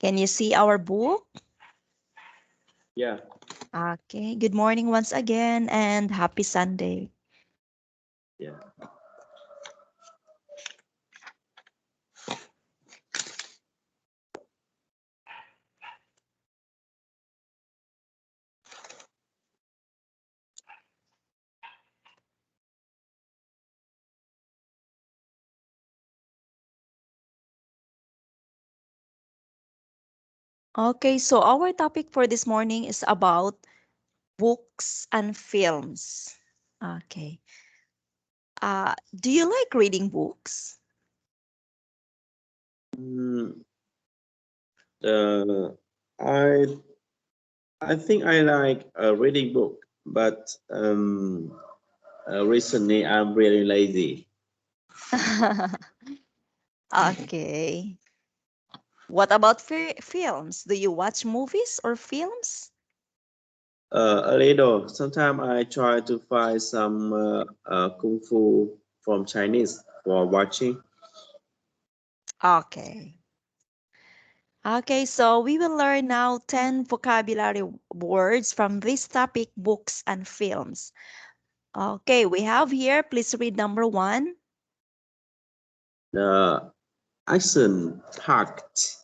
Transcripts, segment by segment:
Can you see our book? Yeah. Okay. Good morning once again and happy Sunday. Yeah. Okay, so our topic for this morning is about books and films. Okay. Do you like reading books? Mm, uh, I I think I like a reading book, but recently I'm really lazy. Okay. What about films? Do you watch movies or films? A little. Sometimes I try to find some kung fu from Chinese for watching. Okay. Okay, so we will learn now 10 vocabulary words from this topic, books and films. Okay, we have here, please read number one. The action packed,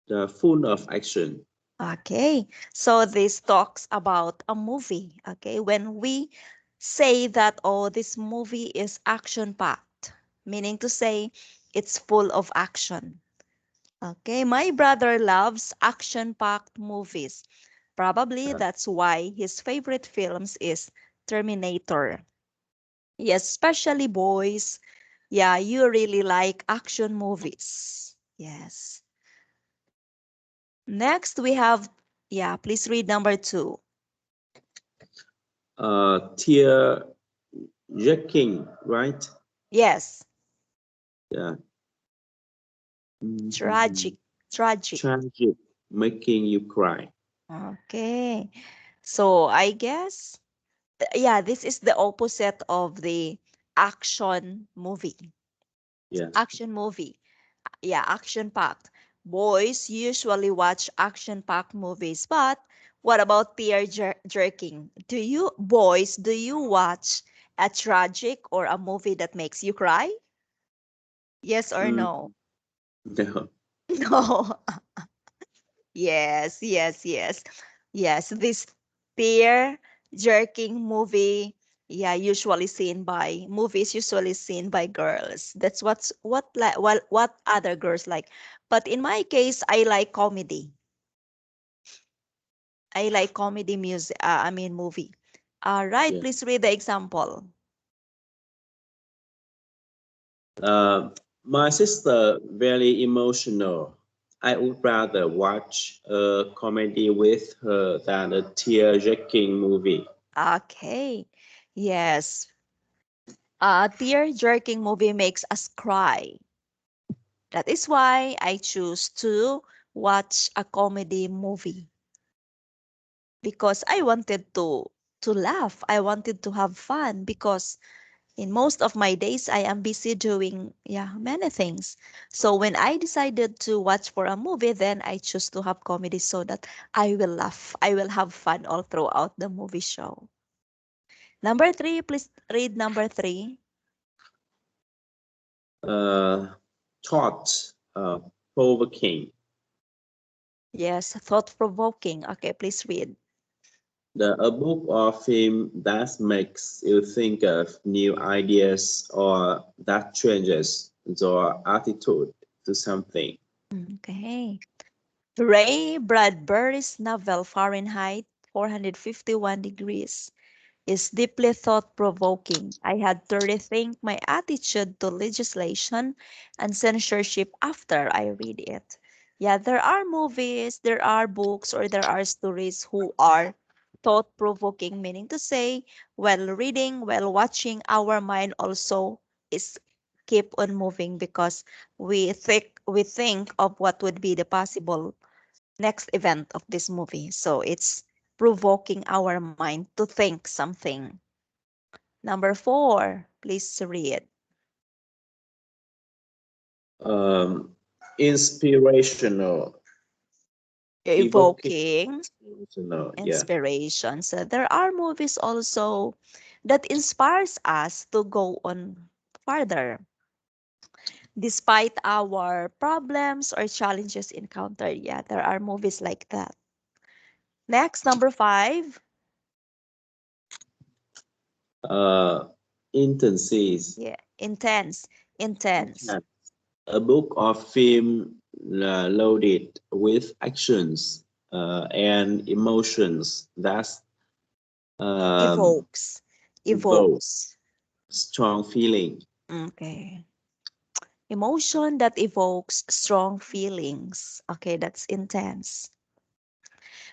the full of action. Okay, so this talks about a movie. Okay, when we say that, oh, this movie is action packed, meaning to say it's full of action. Okay, my brother loves action packed movies. Probably Uh, that's why his favorite films is Terminator. Yes, especially boys. Yeah, you really like action movies. Yes. Next, we have, yeah, please read number two. tear jerking, right? Yes, Yeah. tragic, Mhm. tragic. Tragic, making you cry. Okay. So I guess, yeah, this is the opposite of the action movie. Yeah. Action movie. Yeah, action packed. Boys usually watch action packed movies, but what about tear jerking? Do you watch a tragic or a movie that makes you cry? Yes or Mm, no? no. No. Yes, yes, yes. Yes, this tear jerking movie, yeah, usually seen by movies usually seen by girls. That's what other girls like. But in my case, I like comedy. I like comedy music, I mean movie. All right, Yeah. please read the example. Uh, my sister very emotional. I would rather watch a comedy with her than a tear-jerking movie. Okay. Yes. A tear jerking movie makes us cry. That is why I choose to watch a comedy movie because I wanted to laugh. I wanted to have fun because in most of my days I am busy doing many things. So when I decided to watch for a movie, then I choose to have comedy so that I will laugh. I will have fun all throughout the movie show. Number three, please read number three. Uh, thought provoking. Yes, thought provoking. Okay, please read. A book or film that makes you think of new ideas or that changes your attitude to something. Okay. Ray Bradbury's novel Fahrenheit 451 degrees is deeply thought-provoking. I had to rethink my attitude to legislation and censorship after I read it. Yeah, there are movies, there are books, or there are stories who are thought-provoking, meaning to say, while reading, while watching, our mind also is keep on moving because we think of what would be the possible next event of this movie. So it's provoking our mind to think something. Number four, please read. Um, Inspirational. Evoking Inspirational. Yeah. inspiration. So there are movies also that inspires us to go on further despite our problems or challenges encountered. Yeah, there are movies like that. Next, number 5. Intenses. Yeah, intense, intense. Intense. A book of film loaded with actions and emotions that Evokes, evoke evokes. strong feeling. Okay. Emotion that evokes strong feelings. Okay, that's intense.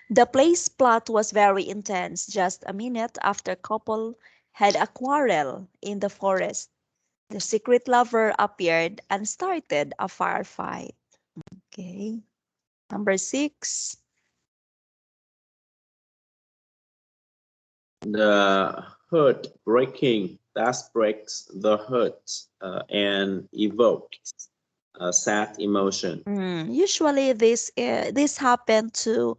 The play's plot was very intense. Just a minute after couple had a quarrel in the forest, the secret lover appeared and started a firefight. Okay. Number 6. The heart breaking that breaks the heart and evokes a sad emotion. Usually this happened to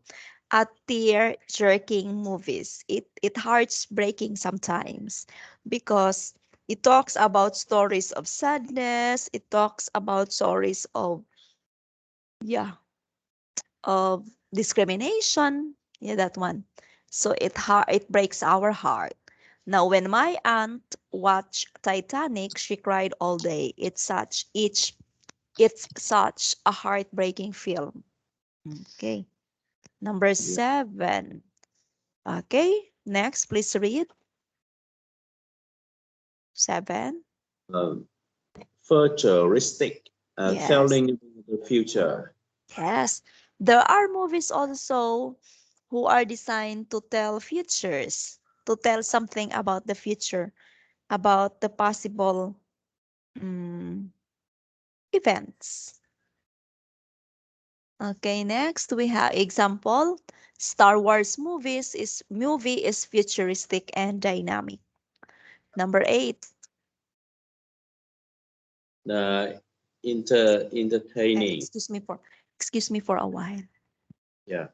a tear-jerking movies. It hearts breaking sometimes because it talks about stories of sadness. It talks about stories of yeah of discrimination. Yeah, that one. So it breaks our heart. Now, when my aunt watched Titanic, she cried all day. It's such a heartbreaking film. Okay. Number Yeah. 7. Okay. Next, please read. 7. Um, Futuristic, Yes. telling the future. Yes. There are movies also who are designed to tell futures, to tell something about the future, about the possible mm, events. Okay, next we have example. Star Wars movie is futuristic and dynamic. Number 8. Entertaining. Excuse me for a while. Yeah.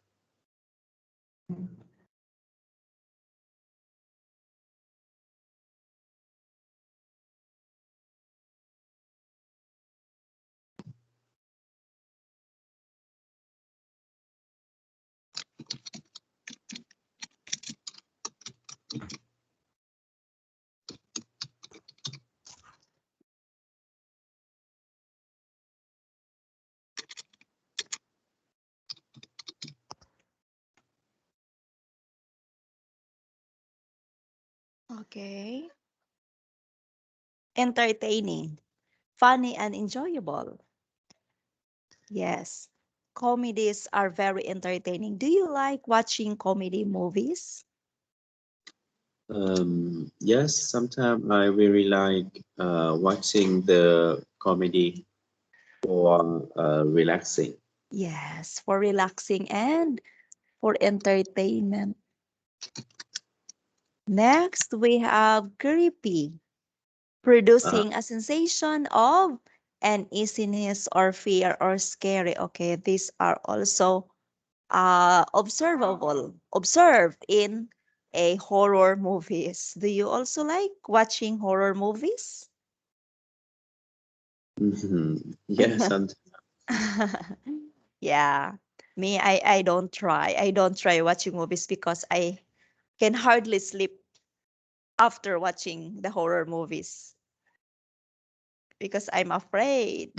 Okay. Entertaining, funny and enjoyable. Yes. Comedies are very entertaining. Do you like watching comedy movies? Yes, sometimes I really like watching the comedy for relaxing. Yes, for relaxing and for entertainment. Next, we have creepy, Uh, producing a sensation of uneasiness or fear or scary. Okay, these are also observed in a horror movies. Do you also like watching horror movies? yes, sometimes. Yeah. Me, I don't try. I don't try watching movies because I can hardly sleep after watching the horror movies because I'm afraid.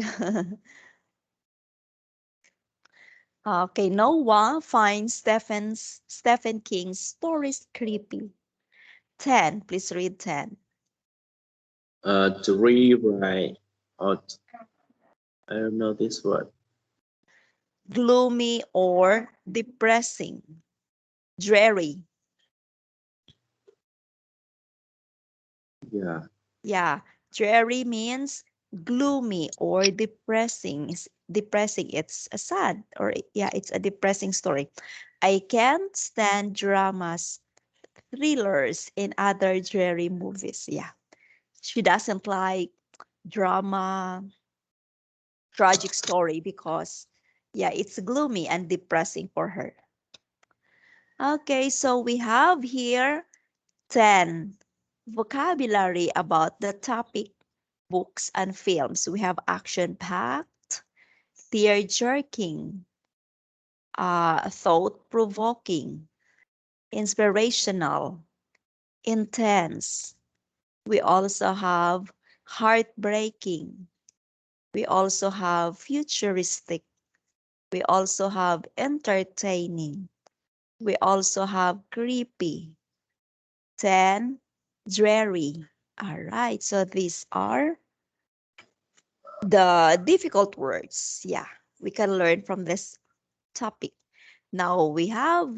Okay, Noah finds Stephen King's stories creepy. 10, please read 10. To rewrite, or I don't know this word. Gloomy or depressing. Dreary. Yeah. Yeah, dreary means gloomy or depressing. Depressing. It's a sad or yeah, it's a depressing story. I can't stand dramas, thrillers, and other dreary movies. Yeah, she doesn't like drama, tragic story because, yeah, it's gloomy and depressing for her. Okay, so we have here 10 vocabulary about the topic books and films. We have action-packed, tear-jerking, thought-provoking, inspirational, intense. We also have heartbreaking. We also have futuristic. We also have entertaining. We also have creepy. 10, dreary. All right, so these are the difficult words. Yeah, we can learn from this topic. Now we have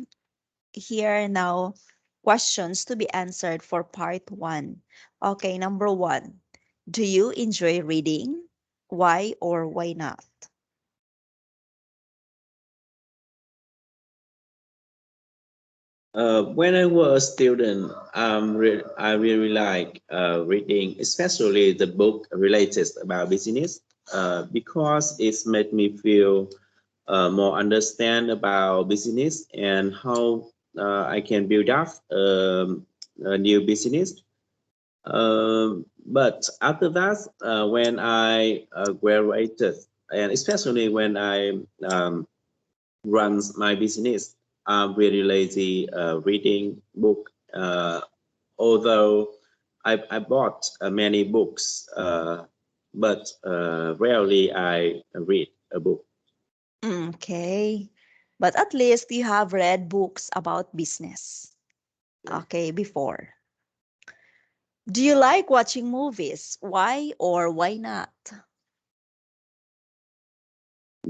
here now questions to be answered for part 1. Okay, number 1. Do you enjoy reading? Why or why not? When I was a student, I really like reading, especially the book related about business, because it's made me feel more understand about business and how I can build up a new business. But after that, when I graduated, and especially when I runs my business, I'm really lazy reading book. Although I bought many books, but rarely I read a book. Okay. But at least you have read books about business. Okay, before. Do you like watching movies? Why or why not?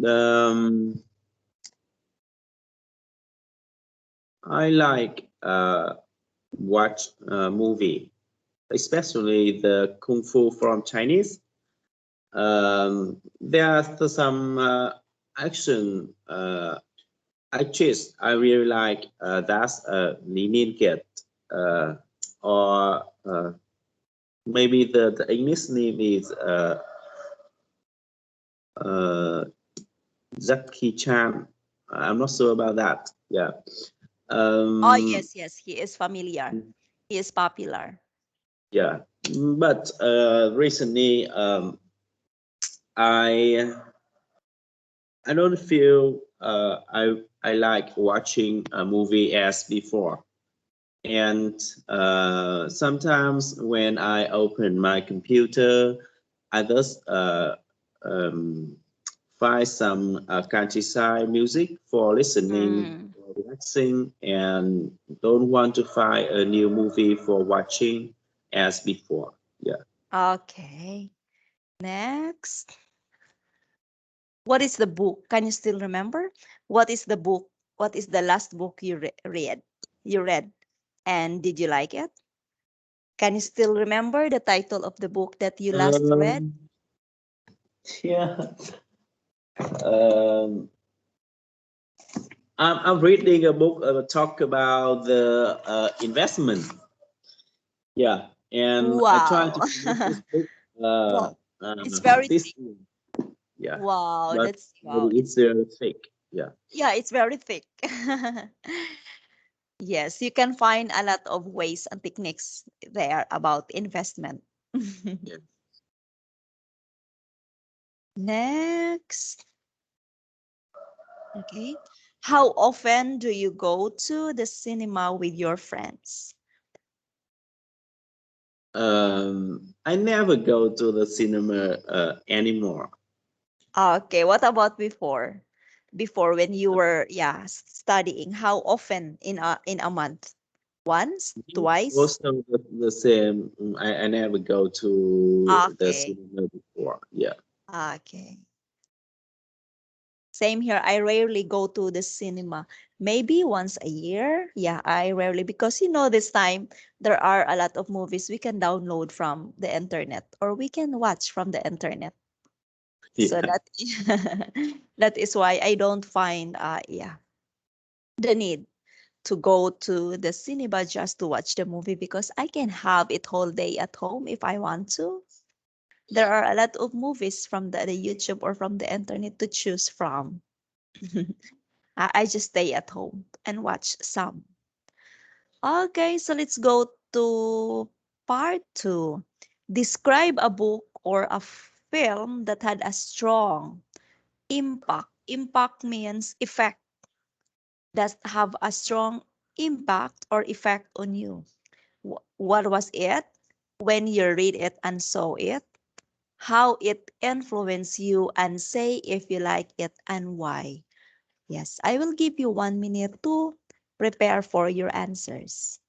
Um, I like watch movie, especially the kung fu from Chinese. There are some action actress I really like. That's Li Nian or maybe the English name is uh, Jackie Chan. I'm not sure about that. Yeah. Oh, Um, yes, yes, he is familiar. He is popular. yeah. But recently, I I don't feel I like watching a movie as before. And sometimes when I open my computer, I just um, find some countryside music for listening, Mm, for relaxing, and don't want to find a new movie for watching as before. Yeah. okay. Next. What is the book? Can you still remember? What is the book? What is the last book you read? You read, and did you like it? Can you still remember the title of the book that you last read? Um, yeah. Um, I'm reading a book talk about the investment. Yeah, and I try Wow. to finish this book uh, Wow. It's very this thick. year. Yeah, Wow, but that's wow. maybe it's thick. Yeah. Yeah, it's very thick. Yes, you can find a lot of ways and techniques there about investment. Yeah. Next. Okay. How often do you go to the cinema with your friends? I never go to the cinema anymore. Okay, what about before? Before when you were, yeah, studying, how often in a month? Once, twice? Also, the same. I never go to the Okay. cinema before. Yeah. Okay. Same here. I rarely go to the cinema. Maybe once a year. Yeah, I rarely because this time there are a lot of movies we can download from the internet or we can watch from the internet. So Yeah. that that is why I don't find the need to go to the cinema just to watch the movie because I can have it whole day at home if I want to. There are a lot of movies from the YouTube or from the internet to choose from. I just stay at home and watch some. Okay, so let's go to part two. Describe a book or a film that had a strong impact. Impact means effect, that have a strong impact or effect on you. What was it? When you read it and saw it? How it influenced you, and say if you like it and why. Yes, I will give you 1 minute to prepare for your answers.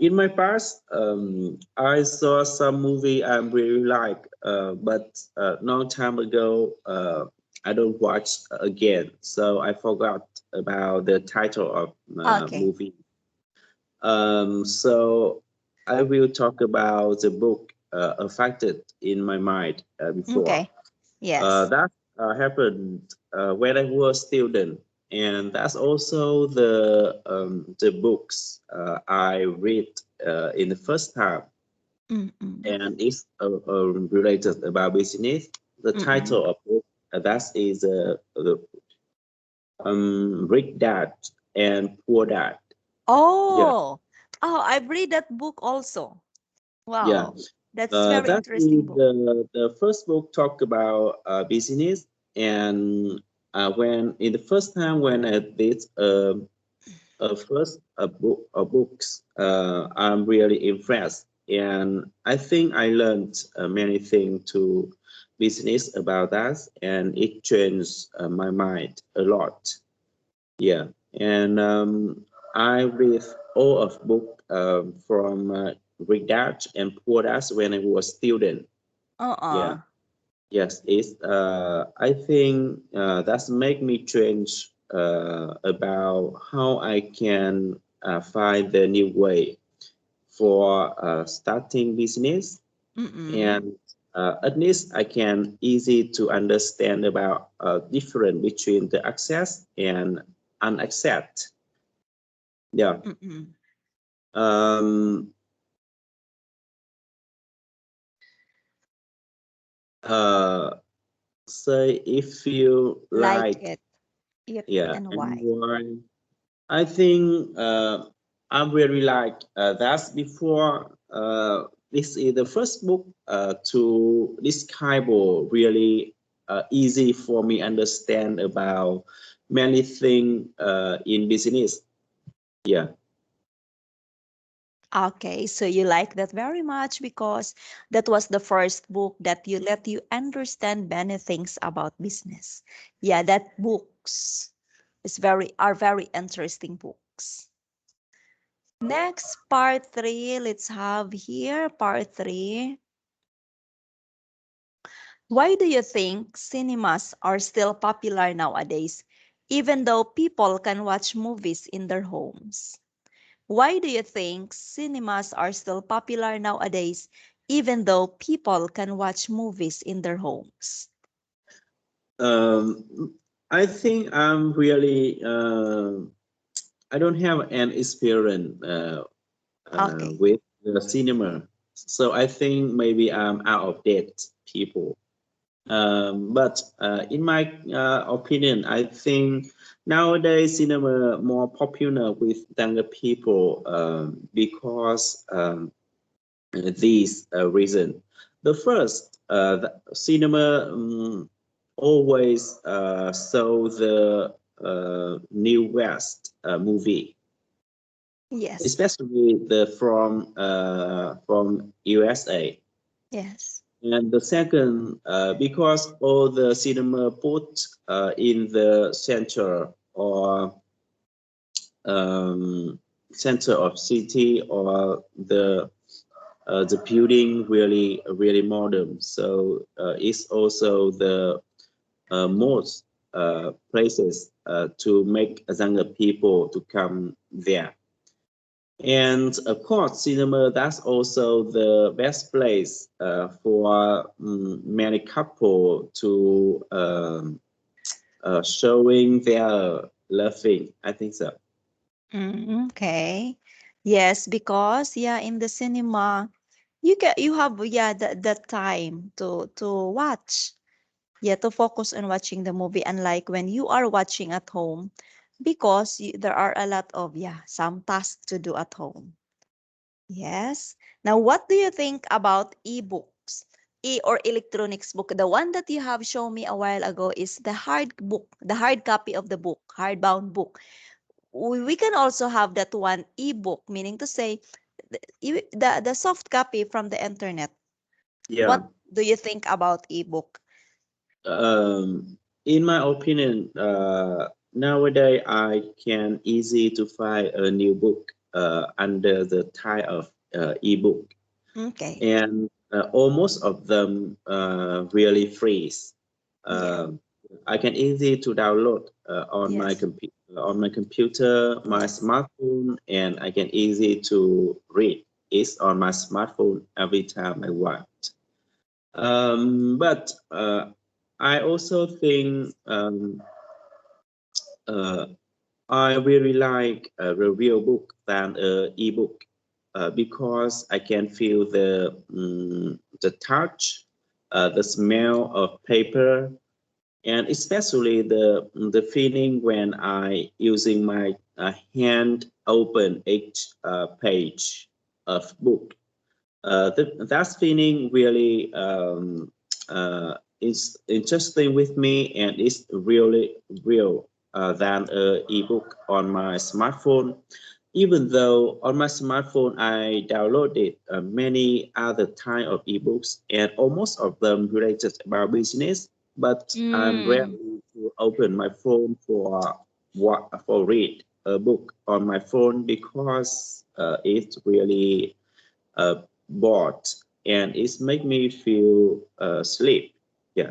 In my past, I saw some movie I really like, but long time ago, I don't watch again, so I forgot about the title of Okay. movie. So I will talk about the book affected in my mind before. Okay. Yes. That happened when I was student, and that's also the books I read in the first time, Mm-mm. and it's related about business. The Mm-mm. title of book that is the Rich Dad and Poor Dad. Yeah, Oh, oh, I've read that book also. yeah. Wow, that's very That is interesting book. the first book talk about business, and when in the first time when I did first books, I'm really impressed, and I think I learned many things to business about that, and it changed my mind a lot. Yeah, and I read all of book from Rich Dad and Poor Dad when I was student. Yeah, Uh-uh. yes, it's. I think that's make me change about how I can find the new way for starting business, Mm-mm. and at least I can easy to understand about difference between the access and unaccept. Yeah. Mm-mm. Um, uh, say if you Like like, it. It yeah, and and why? why? I think I really like that's before this is the first book to this kind of really easy for me understand about many things in business. Yeah. Okay, so you like that very much because that was the first book that you let you understand many things about business. Yeah, that books is very interesting books. Next, part three. Let's have here part three. Why do you think cinemas are still popular nowadays, even though people can watch movies in their homes? Why do you think cinemas are still popular nowadays, even though people can watch movies in their homes? I think I'm really I don't have an experience Okay. with the cinema, so I think maybe I'm out of date people. But in my opinion, I think nowadays cinema more popular with younger people because these reasons. The first, the cinema always show the New West movie, Yes. especially the from USA. Yes. And the second, because all the cinema put in the center or um, center of city or the building really modern. So it's also the most places to make younger people to come there. And of course, cinema, that's also the best place for many couple to showing their laughing. I think so. Okay. Yes, because yeah, in the cinema, you have yeah the time to watch. Yeah, to focus on watching the movie, unlike when you are watching at home, because there are a lot of yeah some tasks to do at home. Yes. Now, what do you think about ebooks? Or electronics book. The one that you have shown me a while ago is the hard book, the hard copy of the book, hardbound book. We can also have that one ebook, meaning to say the soft copy from the internet. Yeah. What do you think about ebook? In my opinion, nowadays I can easy to find a new book under the type of ebook, Okay. and almost of them really free. Yeah. Um, I can easy to download Yes. on my computer, my Yes. smartphone, and I can easy to read it on my smartphone every time I want. But I also think uh, I really like a real book than a ebook because I can feel the touch, the smell of paper, and especially the feeling when I using my hand open each page of book. That feeling really is interesting with me, and it's really real than a ebook on my smartphone. Even though on my smartphone I downloaded many other type of ebooks, and almost of them related about business, but I'm Mm. rarely to open my phone for read a book on my phone because it's really uh, bored, and it's make me feel sleep. Yeah,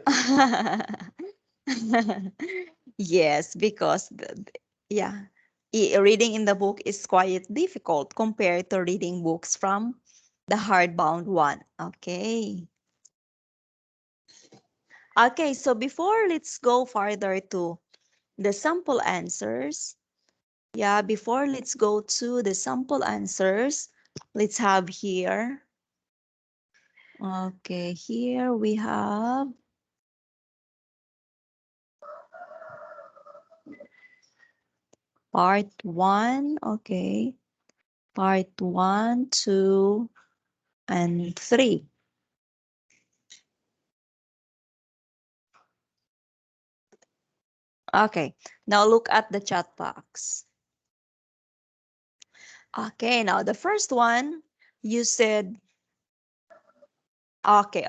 Yes, because yeah, reading in the book is quite difficult compared to reading books from the hardbound one. Okay. Okay, so before let's go further to the sample answers. Yeah, before let's go to the sample answers, let's have here. Okay, here we have part one. Okay, part one, two, and three. Okay, now look at the chat box. Okay, now the first one, you said, okay.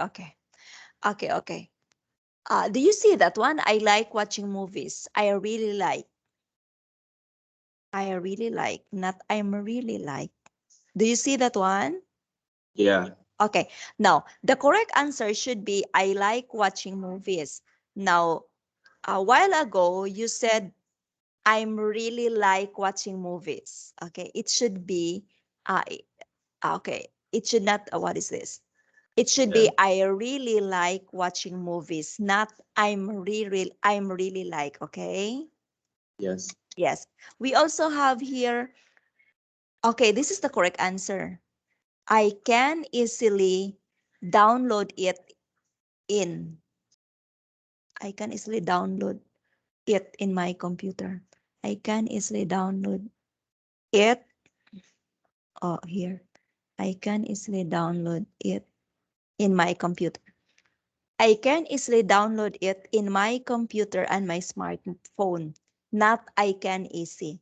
Do you see that one? I like watching movies. I really like, not I'm really like. Do you see that one? yeah, Okay, now the correct answer should be I like watching movies. Now, a while ago, you said I'm really like watching movies. Okay, it should be, okay, it should not, what is this? It should yeah, be I really like watching movies, not I'm really like, okay? yes, Yes. We also have here, okay, this is the correct answer. I can easily download it in. I can easily download it in my computer. I can easily download it. Oh, here. I can easily download it in my computer. I can easily download it in my computer and my smartphone. Not I can easy.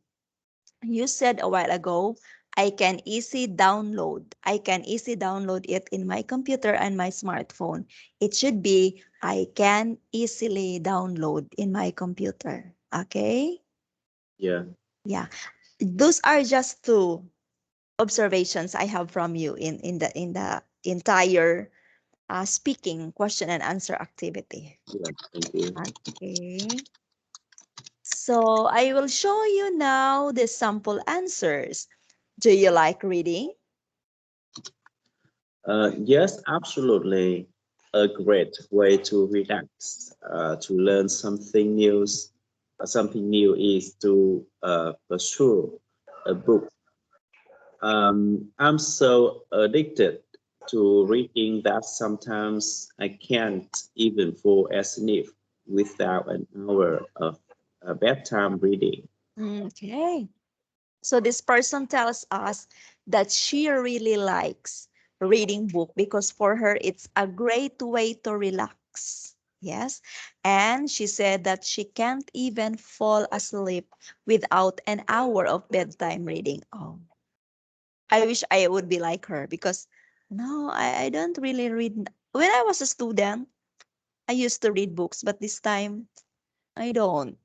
You said a while ago, I can easily download. I can easily download it in my computer and my smartphone. It should be I can easily download in my computer. Okay? yeah, Yeah. Those are just two observations I have from you in the entire speaking question and answer activity. yeah. Thank you. Okay. So I will show you now the sample answers. Do you like reading? Yes, absolutely. A great way to relax, to learn something new, something new is to pursue a book. I'm so addicted to reading that sometimes I can't even fall asleep without an hour of bedtime reading. Okay. So this person tells us that she really likes reading book because for her it's a great way to relax. Yes. And she said that she can't even fall asleep without an hour of bedtime reading. Oh, I wish I would be like her because no, I don't really read. When I was a student, I used to read books, but this time I don't.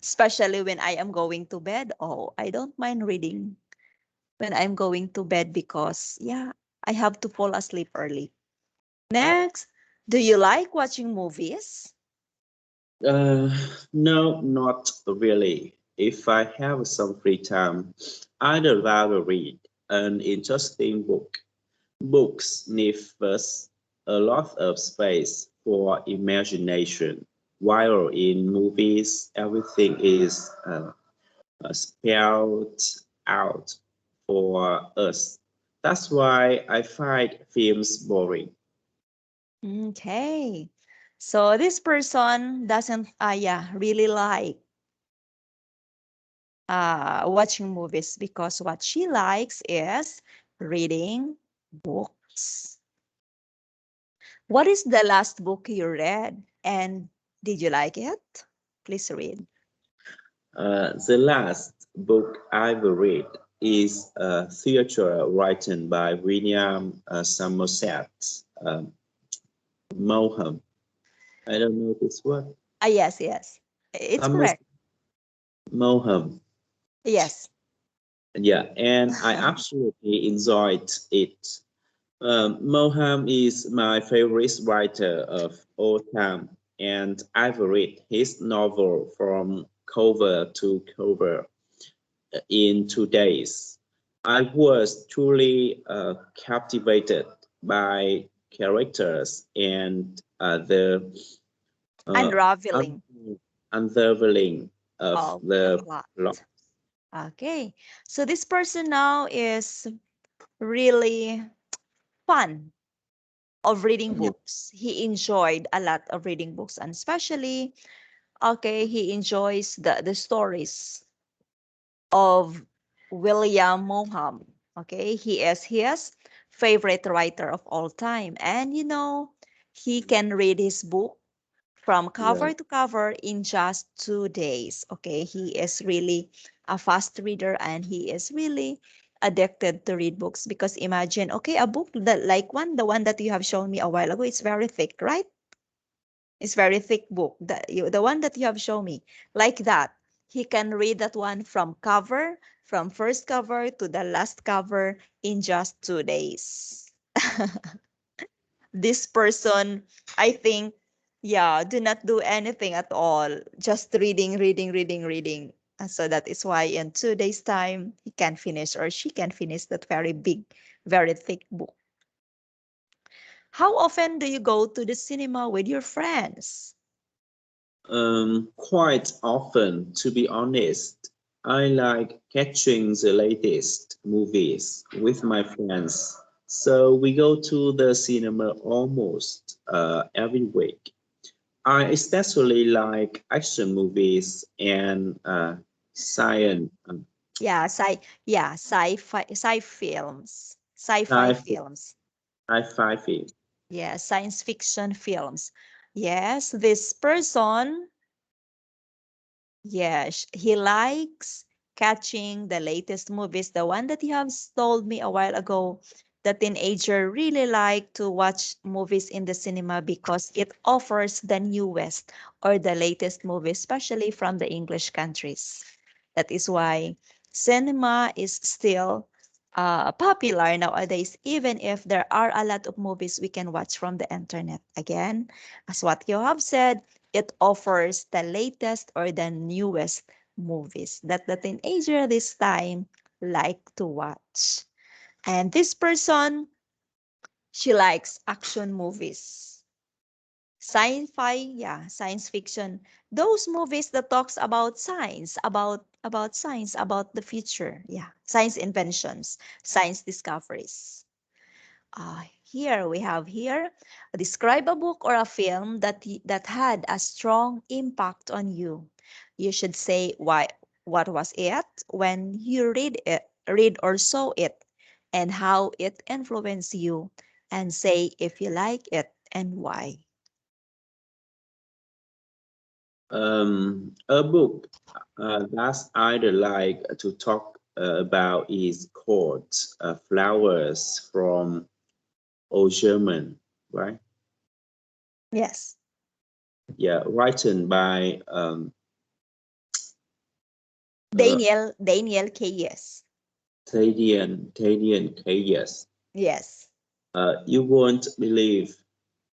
Especially when I am going to bed. Oh, I don't mind reading when I'm going to bed because, yeah, I have to fall asleep early. Next, do you like watching movies? Uh, no, not really. If I have some free time, I'd rather read an interesting book. Books need first a lot of space for imagination, while in movies, everything is spelled out for us. That's why I find films boring. Okay. So this person doesn't, yeah, really like watching movies because what she likes is reading books. What is the last book you read and did you like it? Please read. The last book I've read is a theater written by William Somerset Maugham. I don't know this word. Yes, yes. It's Somerset correct. Maugham. Yes. Yeah, and I absolutely enjoyed it. Moham is my favorite writer of all time, and I've read his novel from cover to cover in 2 days. I was truly captivated by characters and the uh, un- Unraveling unraveling of of the the plot. plot. Okay. So this person now is really fun of reading Yeah. books. He enjoyed a lot of reading books and especially, okay, he enjoys the stories of William Moham. Okay, he is his favorite writer of all time. And you know, he can read his book from Yeah. cover to cover in just 2 days. Okay, he is really a fast reader and he is really addicted to read books because imagine, okay, a book that like the one that you have shown me a while ago, it's very thick, right? It's very thick book. The one that you have shown me, like that. He can read that one from first cover to the last cover in just 2 days. This person, I think, yeah, do not do anything at all. Just reading, reading, reading, reading. So that is why in 2 days' time, he can finish or she can finish that very big, very thick book. How often do you go to the cinema with your friends? Quite often, to be honest, I like catching the latest movies with my friends. So we go to the cinema almost every week. I especially like action movies and science, Sci-fi sci-fi, films. sci-fi film. Yeah, science fiction films. Yes, this person, yes, he likes catching the latest movies. The one that you have told me a while ago, the teenager really like to watch movies in the cinema because it offers the newest or the latest movie, especially from the English countries. That is why cinema is still popular nowadays, even if there are a lot of movies we can watch from the internet. Again, as what you have said, it offers the latest or the newest movies that the teenager this time like to watch. And this person, she likes action movies. Sci-fi, yeah, science fiction. Those movies that talks about science, about science, about the future. Yeah, science inventions, science discoveries. Here we have here, describe a book or a film that had a strong impact on you. You should say why, what was it when you read or saw it, and how it influenced you, and say if you like it and why. A book that I'd like to talk about is called Flowers from Old German, right? Yes. Yeah, written by uh, Daniel Keyes. Thadian Kayes. Yes. You won't believe,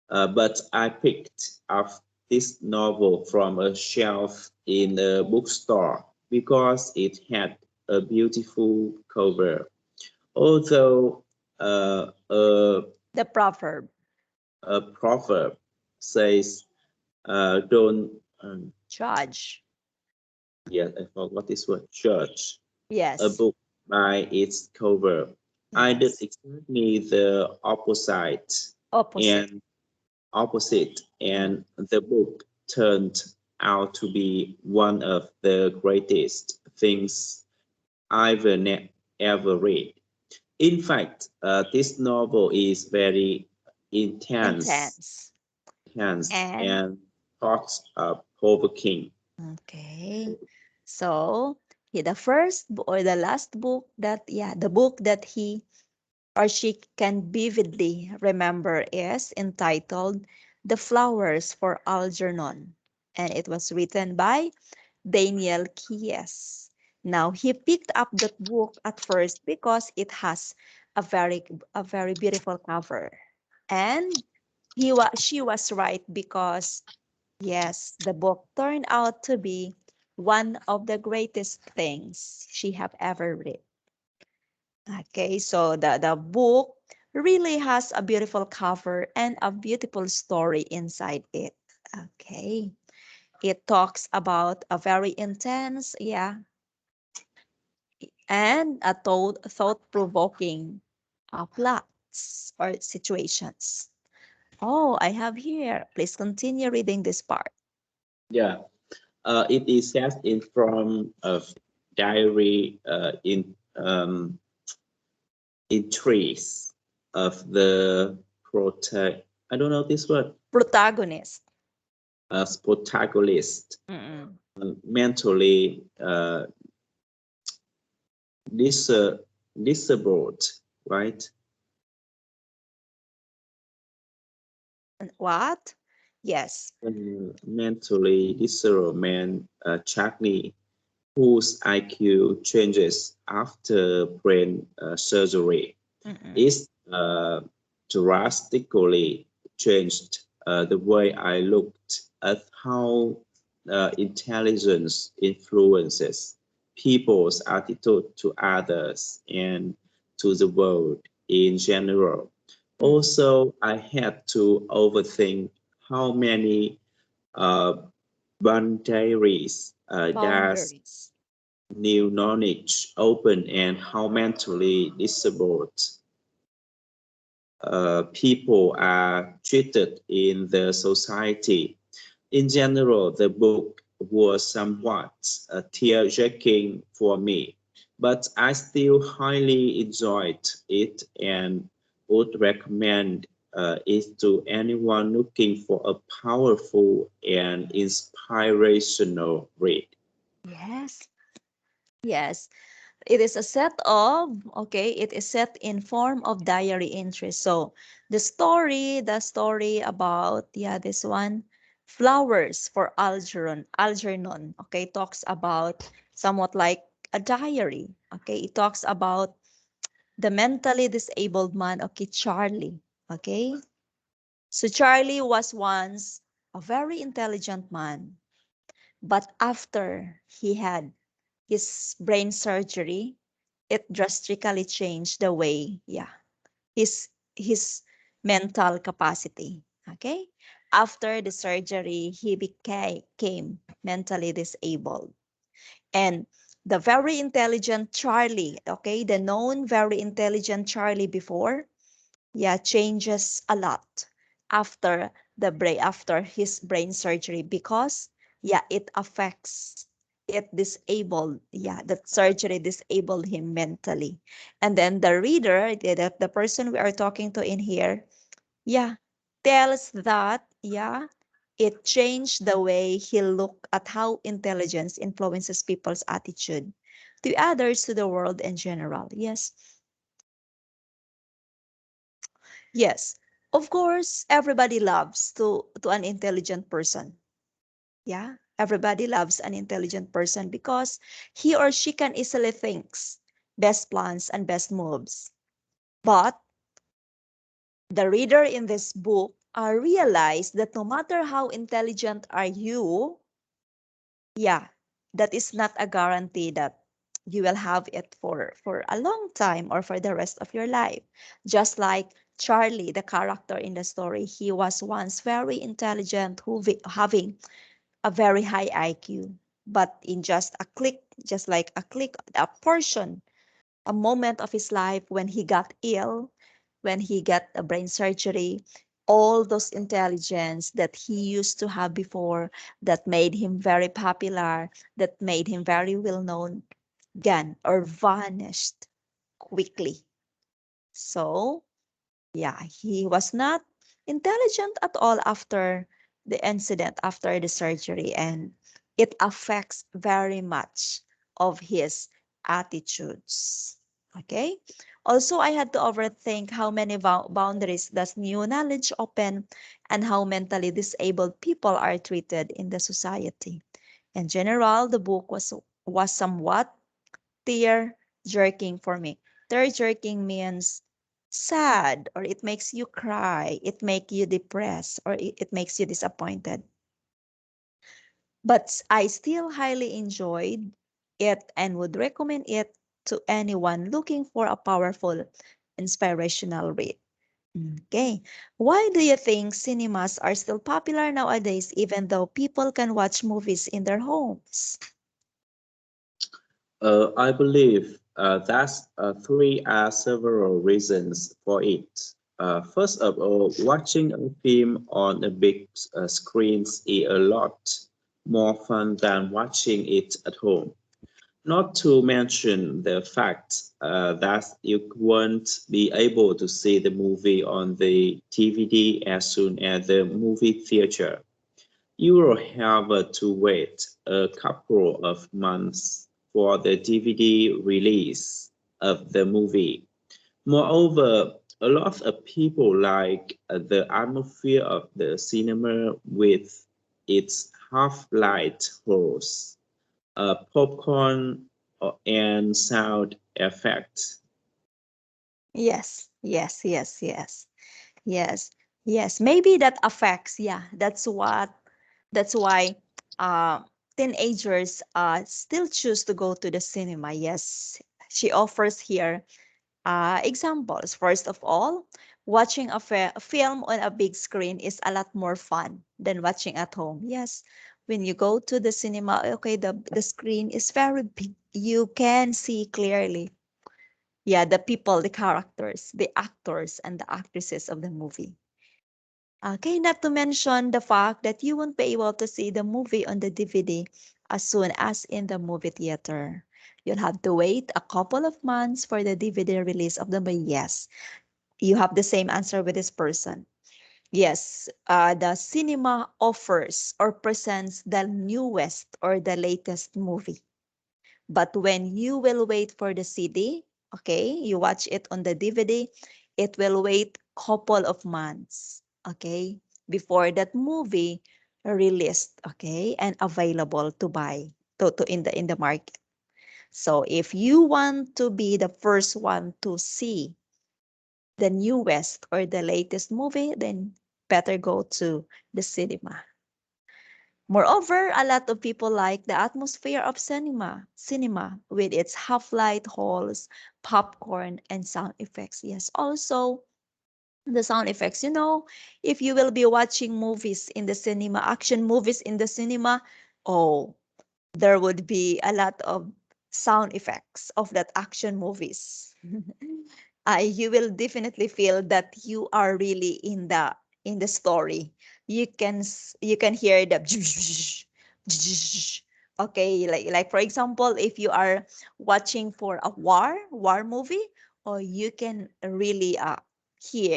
but I picked up this novel from a shelf in a bookstore because it had a beautiful cover. Although The proverb. a proverb says, don't, Judge. yeah, I forgot this word, judge a Yes. book by its cover. I did Yes. exactly the Opposite. and opposite, Mm. and the book turned out to be one of the greatest things I've ever read. In fact, this novel is very intense, Intense. intense And and thought provoking. okay. So the first or the last book that, yeah, the book that he or she can vividly remember is entitled The Flowers for Algernon. And it was written by Daniel Keyes. Now he picked up that book at first because it has a very beautiful cover. And she was right because yes, the book turned out to be one of the greatest things she have ever read. Okay, so the book really has a beautiful cover and a beautiful story inside it. Okay. It talks about a very intense, yeah, and a thought-provoking plots or situations. Oh, I have here. Please continue reading this part. Yeah, it is set in from of diary in trees of the I don't know this word Protagonist. as protagonist Mm-mm. mentally dis disabled, right? What? Yes. Mentally disabled man, Charlie, whose IQ changes after brain surgery, Mm-mm. is drastically changed the way I looked at how intelligence influences people's attitude to others and to the world in general. Mm. Also, I had to overthink how many uh, boundaries does Boundaries. new knowledge open and how mentally disabled people are treated in the society. In general, the book was somewhat tear-jerking for me, but I still highly enjoyed it and would recommend it to anyone looking for a powerful and inspirational read. Yes. Yes. It is a set of, okay, it is set in form of diary entries. So the story about, yeah, this one, Flowers for Algernon, okay, talks about somewhat like a diary. Okay, it talks about the mentally disabled man, okay, Charlie. Okay, so Charlie was once a very intelligent man, but after he had his brain surgery, it drastically changed the way, yeah, his mental capacity. Okay. After the surgery, he became mentally disabled. And the very intelligent Charlie, okay, the known very intelligent Charlie before, yeah, changes a lot after after his brain surgery, because yeah, it affects, it disabled, yeah, that surgery disabled him mentally. And then the reader, the person we are talking to in here, yeah, tells that, yeah, it changed the way he looked at how intelligence influences people's attitude to others, to the world in general. Yes. Yes, of course, everybody loves to an intelligent person. Yeah, everybody loves an intelligent person because he or she can easily thinks best plans and best moves. But the reader in this book realize that no matter how intelligent are you, yeah, that is not a guarantee that you will have it for a long time or for the rest of your life. Just like Charlie, the character in the story, he was once very intelligent, who having a very high IQ, but in just a click, just like a click, a portion, a moment of his life when he got ill, when he got a brain surgery, all those intelligence that he used to have before, that made him very popular, that made him very well known, gone or vanished quickly. So, yeah, he was not intelligent at all after the incident, after the surgery, and it affects very much of his attitudes. Okay. Also, I had to overthink how many boundaries does new knowledge open and how mentally disabled people are treated in the society. In general, the book was somewhat tear jerking for me. Tear jerking means sad, or it makes you cry, it makes you depressed, or it makes you disappointed. But I still highly enjoyed it and would recommend it to anyone looking for a powerful, inspirational read. Okay. Why do you think cinemas are still popular nowadays, even though people can watch movies in their homes? I believe that three are several reasons for it. First of all, watching a film on a big screen is a lot more fun than watching it at home. Not to mention the fact that you won't be able to see the movie on the DVD as soon as the movie theater. You will have to wait a couple of months for the DVD release of the movie. Moreover, a lot of people like the atmosphere of the cinema with its half-light holes, popcorn, and sound effects. Yes, yes, yes, yes. Yes, yes, maybe that affects. Yeah, that's why uh, teenagers still choose to go to the cinema. Yes, she offers here examples. First of all, watching a film on a big screen is a lot more fun than watching at home. Yes, when you go to the cinema, okay, the screen is very big. You can see clearly, yeah, the people, the characters, the actors, and the actresses of the movie. Okay, not to mention the fact that you won't be able to see the movie on the DVD as soon as in the movie theater. You'll have to wait a couple of months for the DVD release of the movie. Yes, you have the same answer with this person. Yes, the cinema offers or presents the newest or the latest movie. But when you will wait for the CD, okay, you watch it on the DVD, it will wait couple of months, okay, before that movie released, okay, and available to buy to in the market. So if you want to be the first one to see the newest or the latest movie, then better go to the cinema. Moreover, a lot of people like the atmosphere of cinema with its half-light halls, popcorn, and sound effects. Yes, also The sound effects, if you will be watching movies in the cinema, action movies in the cinema, oh, there would be a lot of sound effects of that action movies. You will definitely feel that you are really in the story. You can hear the okay, like for example, if you are watching for a war movie, or you can really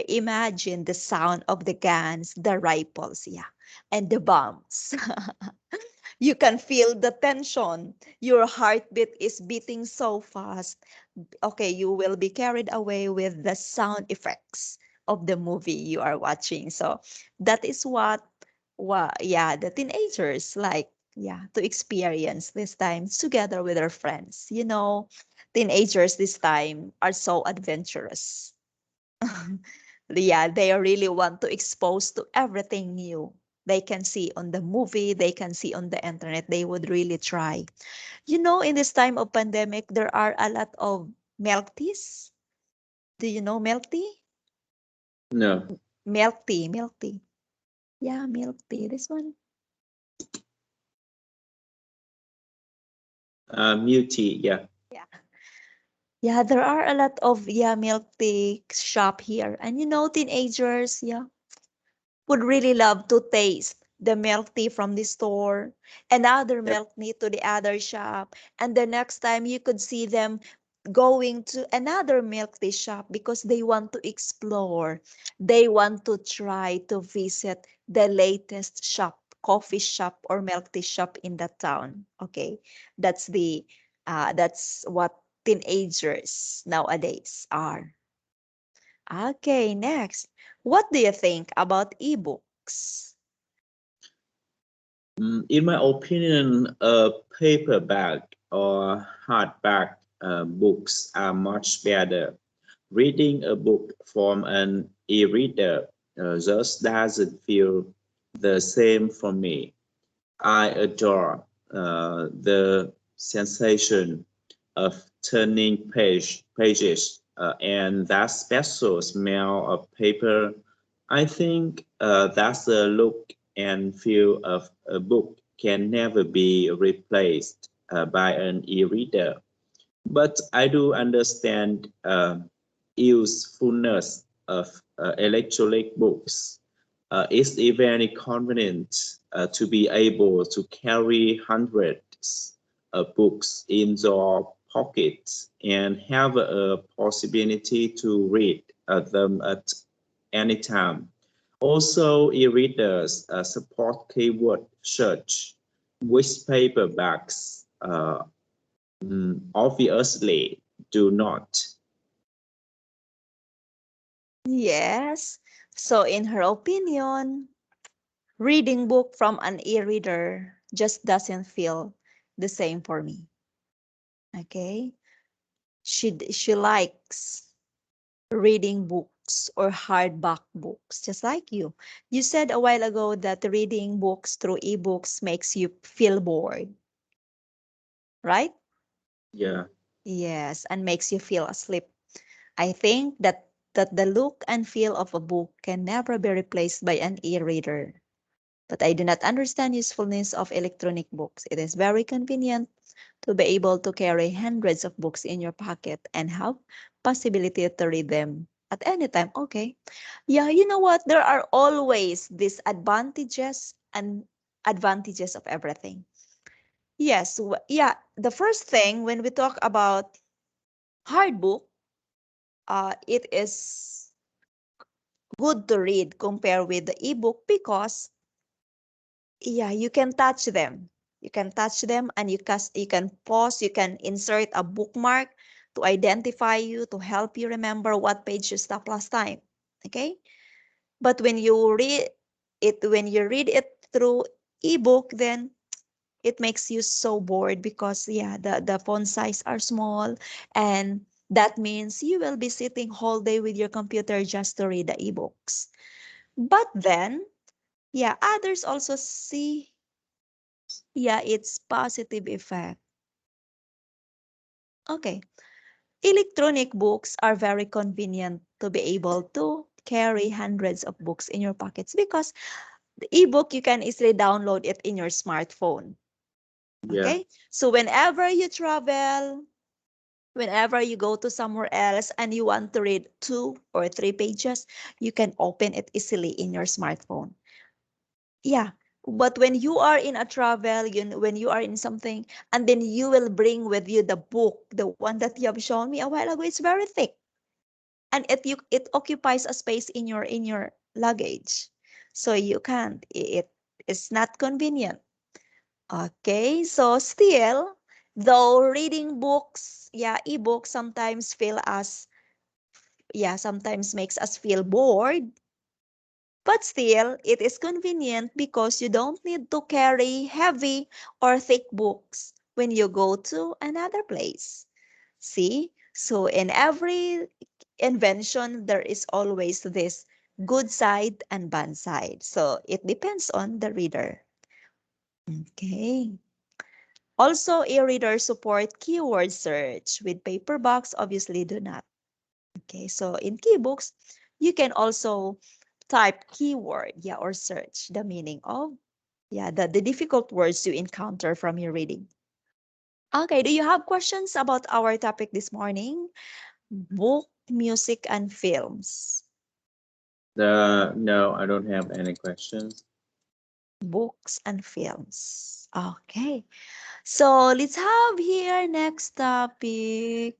imagine the sound of the guns, the rifles, yeah, and the bombs. You can feel the tension. Your heartbeat is beating so fast. Okay, you will be carried away with the sound effects of the movie you are watching. So that is yeah, the teenagers like, yeah, to experience this time together with their friends. Teenagers this time are so adventurous. Yeah, they really want to expose to everything new they can see on the movie, they can see on the internet. They would really try. In this time of pandemic, there are a lot of milk teas. Do you know milk tea? No, Milk tea, milk tea. Yeah, milk tea. This one. Muti, yeah. Yeah. Yeah, there are a lot of milk tea shop here. And teenagers, would really love to taste the milk tea from the store, another Yep. milk tea to the other shop, and the next time you could see them going to another milk tea shop because they want to explore. They want to try to visit the latest shop, coffee shop or milk tea shop in that town. Okay, that's what teenagers nowadays are. Okay, next. What do you think about ebooks? In my opinion, paperback or hardback books are much better. Reading a book from an e-reader just doesn't feel the same for me. I adore the sensation of turning pages and that special smell of paper. I think that's the look and feel of a book can never be replaced by an e-reader. But I do understand usefulness of electronic books. It's very convenient to be able to carry hundreds of books in your pockets and have a possibility to read them at any time. Also, e-readers support keyword search, which paperbacks obviously do not. Yes. So in her opinion, reading book from an e-reader just doesn't feel the same for me. Okay? She likes reading books or hardback books just like you. You said a while ago that reading books through ebooks makes you feel bored, right? Yeah, Yes, and makes you feel asleep. I think that the look and feel of a book can never be replaced by an e-reader. But I do not understand usefulness of electronic books. It is very convenient to be able to carry hundreds of books in your pocket and have possibility to read them at any time. Okay. Yeah, you know what? There are always disadvantages and advantages of everything. Yes, yeah. The first thing when we talk about hard book, it is good to read compared with the ebook because yeah, you can touch them. You can touch them and you can pause, you can insert a bookmark to identify you, to help you remember what page you stopped last time. Okay? But when you read it through ebook, then it makes you so bored because yeah, the font size are small, and that means you will be sitting whole day with your computer just to read the ebooks. But then, yeah, others also see, yeah, its positive effect. Okay. Electronic books are very convenient to be able to carry hundreds of books in your pockets because the ebook, you can easily download it in your smartphone. Yeah. Okay, so whenever you travel, whenever you go to somewhere else and you want to read 2 or 3 pages, you can open it easily in your smartphone. Yeah, but when you are in a travel, when you are in something, and then you will bring with you the book, the one that you have shown me a while ago, it's very thick, and it occupies a space in your luggage, so you can't. It's not convenient. Okay, so still, though reading books, yeah, ebooks sometimes feel us, yeah, sometimes makes us feel bored, but still, it is convenient because you don't need to carry heavy or thick books when you go to another place. See? So in every invention, there is always this good side and bad side. So it depends on the reader. Okay. Also, e-reader support keyword search with paperbacks obviously do not. Okay, so in keybooks, you can also type keyword, yeah, or search the meaning of, yeah, the difficult words you encounter from your reading. Okay, do you have questions about our topic this morning? Book, music, and films. No, I don't have any questions. Books and films. Okay, so let's have here next topic.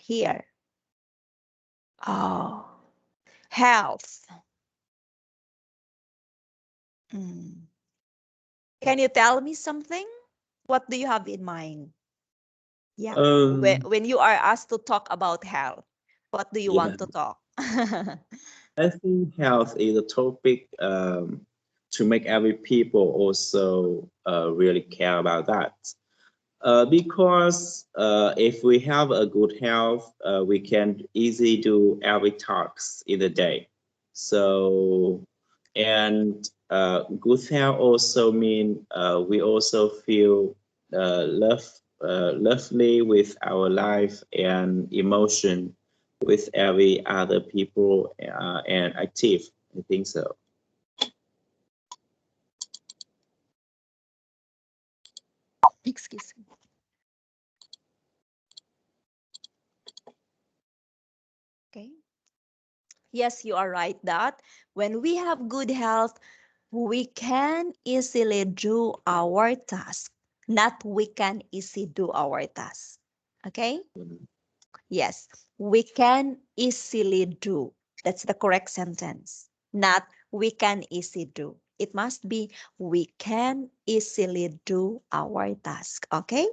Here. Oh, health. Mm. Can you tell me something? What do you have in mind? Yeah. Um, When you are asked to talk about health, what do you yeah, want to talk? I think health is a topic to make every people also really care about that. Because if we have a good health, we can easily do every task in the day. So, and good health also mean we also feel lovely with our life and emotion with every other people and active. I think so. Excuse me. Okay. Yes, you are right that when we have good health, we can easily do our task. Not we can easily do our task. Okay? Yes, we can easily do. That's the correct sentence. Not we can easily do. It must be we can easily do our task. Okay?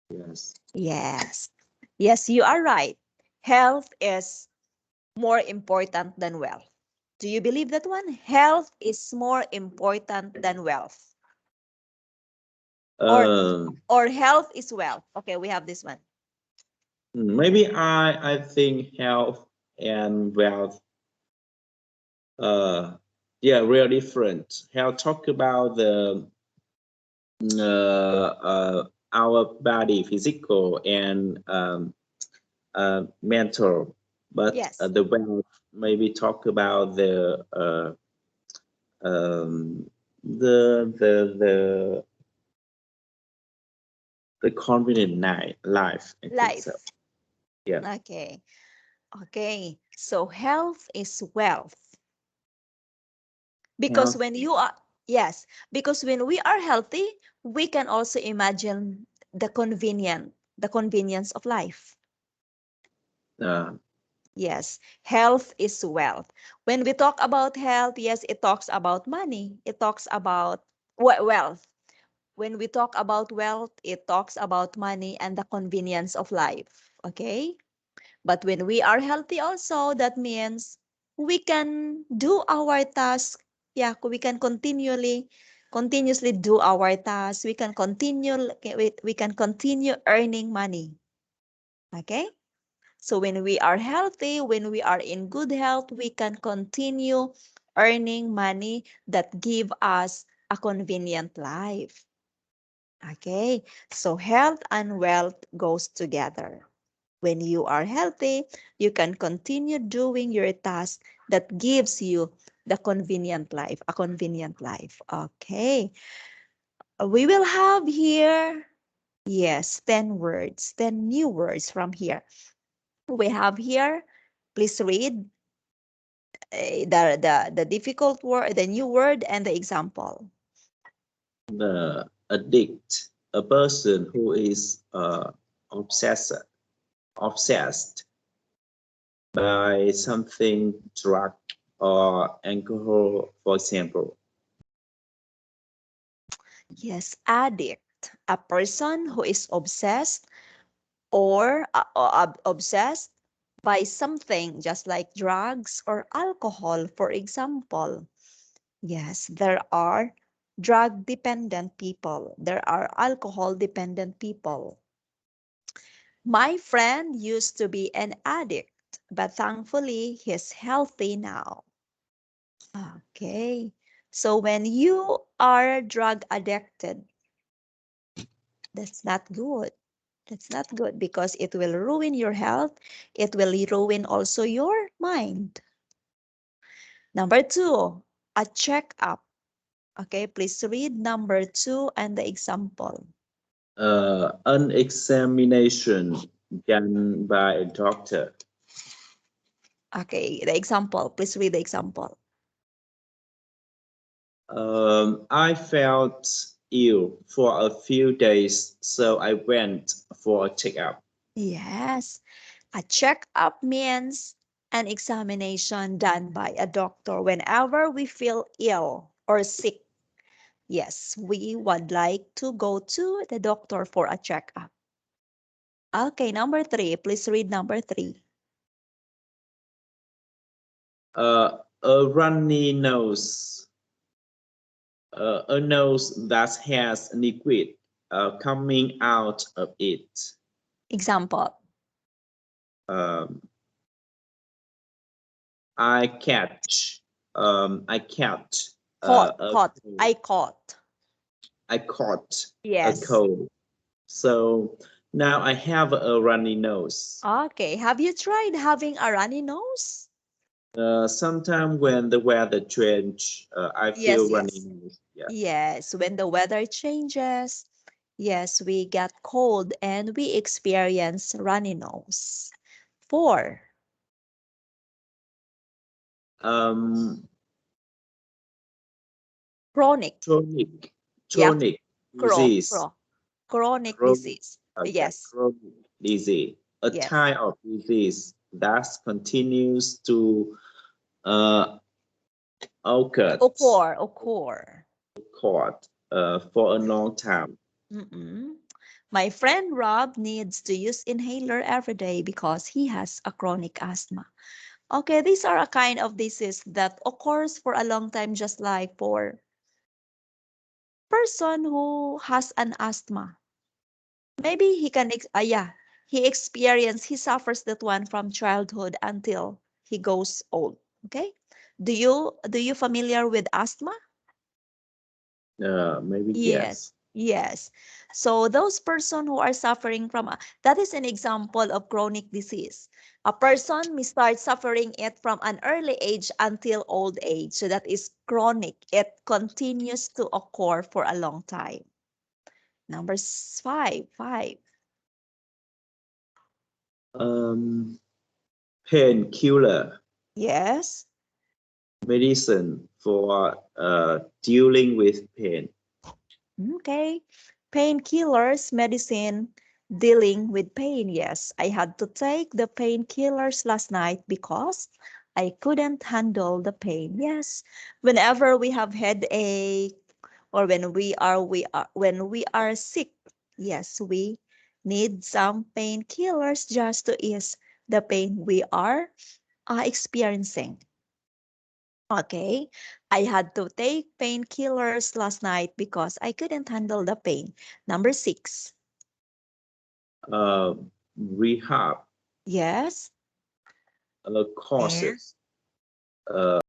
Yes. Yes. Yes, you are right. Health is more important than wealth. Do you believe that one? Health is more important than wealth. Or Um, health is wealth. Okay, we have this one. Maybe I think health and wealth uh yeah real different. Health talk about the our body physical and mental, but Yes. the wealth maybe talk about um the the convenient life. I think so. Life. Yeah. Okay. Okay. So health is wealth. Because Health. when you are, yes, because when we are healthy, we can also imagine the convenience of life. Uh, Yes, health is wealth. When we talk about health, yes, it talks about money. It talks about wealth. When we talk about wealth, it talks about money and the convenience of life. Okay? But when we are healthy also, that means we can do our task. Yeah, we can continuously do our tasks. We can continue earning money. Okay? So when we are healthy, when we are in good health, we can continue earning money that give us a convenient life. Okay, so health and wealth goes together. When you are healthy, you can continue doing your task that gives you the convenient life, a convenient life. Okay. We will have here, yes, 10 words, 10 new words from here. We have here, please read the difficult word, the new word, and the example. The addict, a person who is obsessed by something, drug or alcohol, for example. Yes, addict, a person who is obsessed or obsessed by something just like drugs or alcohol, for example. Yes, there are drug dependent people. There are alcohol dependent people. My friend used to be an addict, but thankfully he's healthy now. Okay. So when you are drug addicted, that's not good. That's not good because it will ruin your health. It will ruin also your mind. Number two, a checkup. Okay, please read number two and the example. An examination done by a doctor. Okay, the example. Please read the example. I felt ill for a few days, so I went for a checkup. Yes, a checkup means an examination done by a doctor whenever we feel ill or sick. Yes, we would like to go to the doctor for a checkup. Okay, number three. Please read number three. A runny nose, a nose that has liquid coming out of it. Example. Um, I catch, I catch, Caught, a caught. cold. I caught. I caught a Yes. cold. So now I have a runny nose. Okay. Have you tried having a runny nose? Sometime when the weather change, I Yes, feel runny yes. nose. Yeah. Yes, when the weather changes, yes, we get cold and we experience runny nose. Four. Um, Chronic. chronic, Yeah, chronic cro, disease. cro. Chronic Chronic, disease. okay, Yes, chronic disease. A yes. type of disease that continues to uh, occur, Occur. for a long time. Mm-mm. My friend Rob needs to use inhaler every day because he has a chronic asthma. Okay, these are a kind of disease that occurs for a long time, just like for person who has an asthma. Maybe he can, he suffers that one from childhood until he goes old. Okay. Do you familiar with asthma? Maybe Yes. yes. Yes. So those person who are suffering from that is an example of chronic disease. A person may start suffering it from an early age until old age. So that is chronic. It continues to occur for a long time. Number five. Um, Painkiller, Yes. medicine for dealing with pain. Okay. Painkillers, medicine, dealing with pain. Yes, I had to take the painkillers last night because I couldn't handle the pain. Yes, whenever we have headache or when we are sick, yes, we need some painkillers just to ease the pain we are experiencing. Okay, I had to take painkillers last night because I couldn't handle the pain. Number six. Uh, Rehab Yes. And courses. Uh,